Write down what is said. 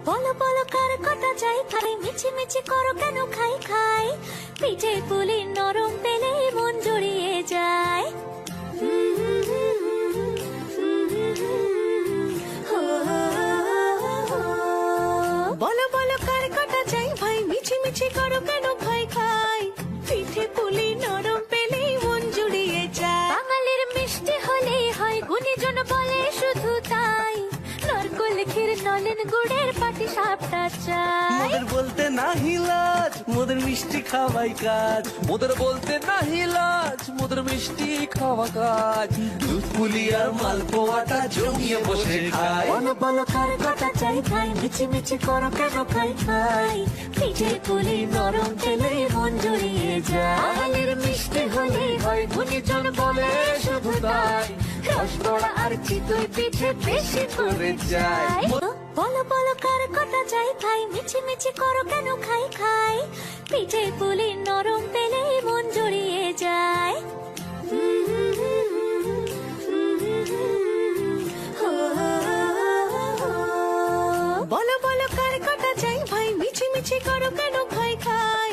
বলো বলো কার কটা চাই খাই, মিছি মিছি করো কেন খাই খাই, পিঠে পুলি নরম পেলে মন জড়িয়ে যায়। বলো বলো কার কটা চাই ভাই, মিছি মিছি করো কেন খাই খাই, পিঠে পুলি নরম পেলে মন জুড়িয়ে যায়। বাঙালির মিষ্টি হলেই হয়, গুণীজন বলে শুধু তাই, নারকোল ক্ষীর নলেন গুড়ের পাটি সাপটা চাই। মোদের বলতে নাহি লাজ, মোদের মিষ্টি খাওয়াই কাজ। মোদের বলতে নাহি লাজ, মোদের মিষ্টি খাওয়া কাজ। দুধ পুলি আর মালপোয়াটা জমিয়ে বসে খায়। বলো বলো কার কটা চাই ভাই, মিছি মিছি করো কেন খাই খাই, পিঠে পুলি নরম পেলে মন জড়িয়ে যায়। বাঙালির মিষ্টি হলেই হয়, গুণীজন বলে শুধু তাই, রসগোড়া আর চিতই পিঠে বেশি করে যায়। বলো বলো কার কটা চাই ভাই, মিছি মিছি করো কেন খাই খাই, পিঠে পুলি নরম পেলে মন জড়িয়ে যায়। বলো বলো কার কটা চাই ভাই, মিছি মিছি করো কেন খাই খাই,